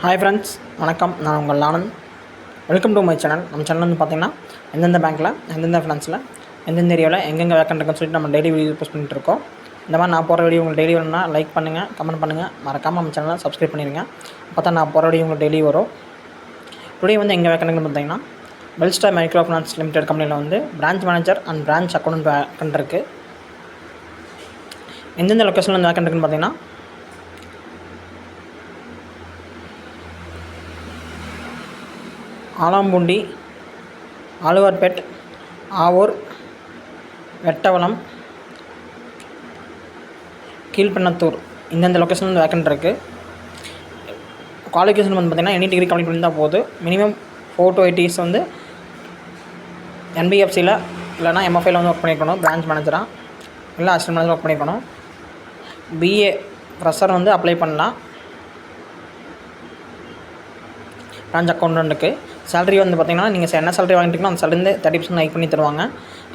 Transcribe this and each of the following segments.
Hi friends, வணக்கம். நான் உங்கள் Anand. Welcome to my channel. நம்ம சேனல் வந்து பார்த்திங்கன்னா எந்தெந்த பேங்க்கில், எந்தெந்த ஃபினான்ஸில், எந்தெந்த ஏரியாவில் எங்கெங்கே வேக்கண்ட் இருக்குன்னு சொல்லிட்டு நம்ம டெய்லி வீடியோ போஸ்ட் பண்ணிட்டுருக்கோம். இந்த மாதிரி நான் போகிற வீடியோ உங்களுக்கு டெய்லி வேணும்னா லைக் பண்ணுங்கள், கமெண்ட் பண்ணுங்கள், மறக்காமல் நம்ம சேனலை சப்ஸ்கிரைப் பண்ணிடுங்க. அப்போ தான் நான் போகிற வீடியோ உங்களுக்கு டெய்லி வரும். டுடே வந்து எங்கே வேக்கண்ட் இருக்குன்னு பார்த்தீங்கன்னா பெல்ஸ்டார் மைக்ரோ ஃபினான்ஸ் லிமிடெட் கம்பெனியில் வந்து branch manager and branch account vacant இருக்குது. எந்தெந்த லொக்கேஷனில் வந்து வேக்கண்ட் இருக்குன்னு பார்த்தீங்கன்னா ஆலாம்பூண்டி, ஆலுவார்பேட், ஆவூர், வெட்டவலம், கீழ்பெண்ணத்தூர் இந்தந்த லொக்கேஷன் வந்து வேக்கண்ட் இருக்குது. குவாலிஃபிகேஷன் வந்து பார்த்திங்கன்னா எனி டிகிரி கம்ப்ளீட் பண்ணி தான் போகுது. மினிமம் 4 to 8 இயர்ஸ் வந்து என்பிஎஃப்சியில் இல்லைனா எம்எஃப்ஐயில் வந்து ஒர்க் பண்ணியிருக்கணும். பிரான்ச் மேனேஜராக இல்லை அசிஸ்டன்ட் மேனேஜர் ஒர்க் பண்ணியிருக்கணும். பிஏ ஃப்ரெஷர் வந்து அப்ளை பண்ணலாம். பிரான்ச் அக்கௌண்ட்டுக்கு சேலரி வந்து பார்த்திங்கன்னா நீங்கள் என்ன சேலரி வாங்கிட்டீங்கன்னா அந்த சேலரிந்து 30% ஹைக் பண்ணி தருவாங்க.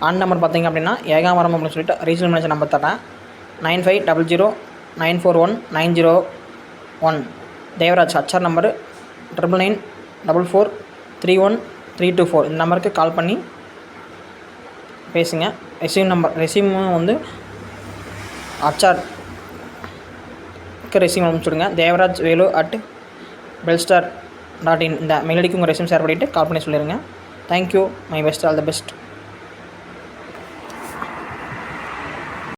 கான் நம்பர் பார்த்திங்க அப்படின்னா ஏகாமரம் அப்படின்னு சொல்லிட்டு ரீஜனல் மேனேஜர் நம்பர் தரேன். 9500944901. Devaraj HR number 9994431324. இந்த நம்பருக்கு கால் பண்ணி பேசுங்க. ரெசியூமும் வந்து ஹச்ஆருக்கு ரெசியூம் அனுப்பிச்சுடுங்க. devarajvelu@belstar.in இந்த மெயில் ஐடிக்கு உங்கள் ரெசியூம் ஷேர் பண்ணிவிட்டு கால் பண்ணி சொல்லிடுங்க. Thank you. My best, all the best.